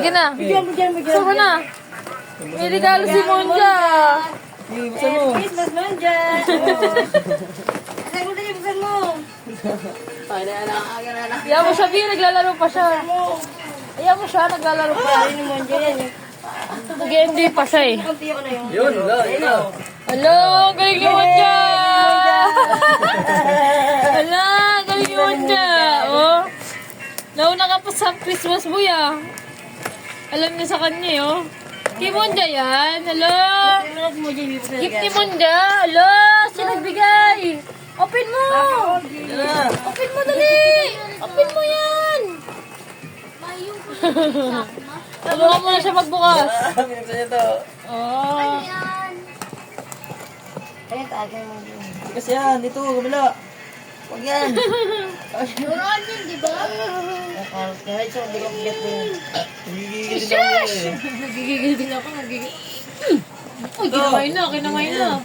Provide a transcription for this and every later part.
Sige na. Bigyan. Sama na. May regalo si Monja. Buksan mo. Christmas Monja. Buksan mo. Iyan mo siya, Bia. Naglalaro pa siya. Iyan mo siya, naglalaro pa. Ay, ni Monja yan eh. Nag-enjoy pa siya eh. Kunti ako na yun. Yun, ito. Hello, galing ni Monja. Hala, galing ni Monja. Oh. Nauna ka pa sa Christmas boy ah. Alam niya sa kanya eh, oh. Kay Monja yan. Hello. Gift ni Monja. Hello. Sino nagbigay? Open mo. Open mo dali. Open mo yan. Tulungan mo na siya magbukas. Binuksan niya to. Oh. Ayun, taagay mo. Kasi yan, dito, kabila. Huwag yan. Turuan yun, di ba? Kahit so, hindi ko bigat din. Gigigil din ako eh. Nagigigil din ako. Uy, kinamay na.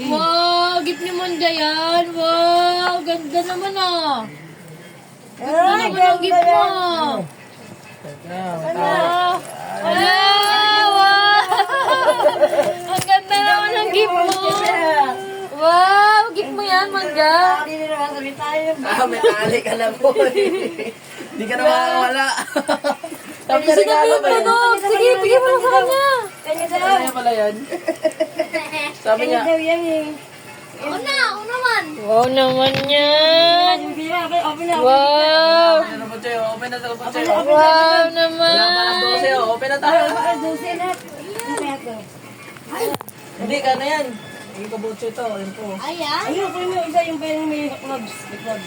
Wow, gift ni Monja yan. Wow, ganda naman ah. Ganda naman ang gift mo. Ah, Wala, wow. Ang ganda naman ang gift mo. Wow, gift mo yan, Monja. Hindi na naman sabi tayo. May tali ka na po eh. Hindi ka na makakawala. Sabi Kasi nabi yung product. Sige, bigyan mo na sa kanya. Kanya daw. Kaya pala yan. Sabi Kanya niya, daw yan eh. Ako naman. Wow naman yan. Open na. Wow. ano po tayo? Open na tayo po tayo. Wow Wala pa naman. lang 12 oh. Open na tayo. Dulce na. Hindi ka na yan. Yung kabutso ito. Ayun po. Ayan. Ayun, kunin mo isa yung parang may clubs. May clubs.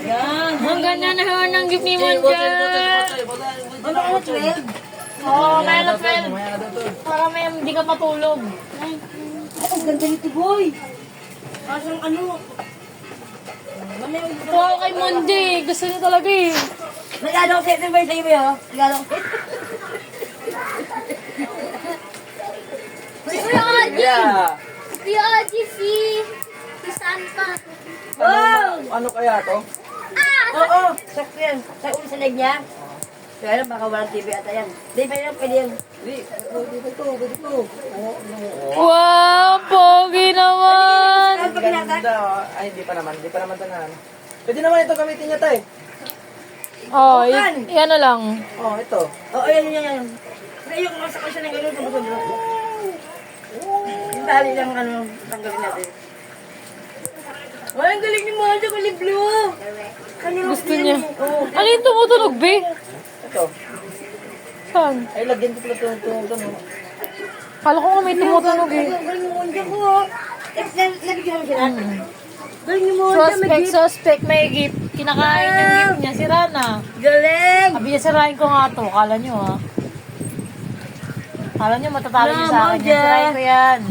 Yan. Ang ganda naman ng gift ni Butso, Monja. Ano, 12? Oo, kaya na 12. Mamaya ka daw to. Para may hindi ka matulog. Ay, ang ganda nito, boy. Kasang ano. Ito ako kay Monja eh. Gusto niya talaga eh. Nagano ko sa ba sa'yo ba yun? Nagano ko. Kuya Aji. Yeah. Kuya Aji, si Santa. Wow! Ano kaya to? Oo, sakto yan. Sa ulo sa leg niya. Kaya baka walang TV ata yan. Hindi, pwede yan. Hindi. Pwede to. Wow, pogi naman. Ano pa pinatak? Ganda. Ay, hindi pa naman tanahan. Pwede naman ito gamitin niya tayo. Oh, yan na lang. Oh, ito. Oo, yan. Pero yung masak ko siya ng gano'n, sobra. Yung tali lang, tanggalin natin. Ay, ang galing ni Monja, kulay blue. Gusto niya. Ano yung tumutunog, be? Ito. Saan? Ay, lagyan ko pala ito. Kala ko nga may tumutunog eh. Ang galing ni Monja ko. Nabigyan mo siya na. Galing ni Monja, Suspect, may gift. Kinakain yung gift niya, si Rana. Galing! Sabi niya, sirain ko nga to. Kala niyo ah. Kala niyo matatalo niyo sa akin. Monja. Sirain ko yan.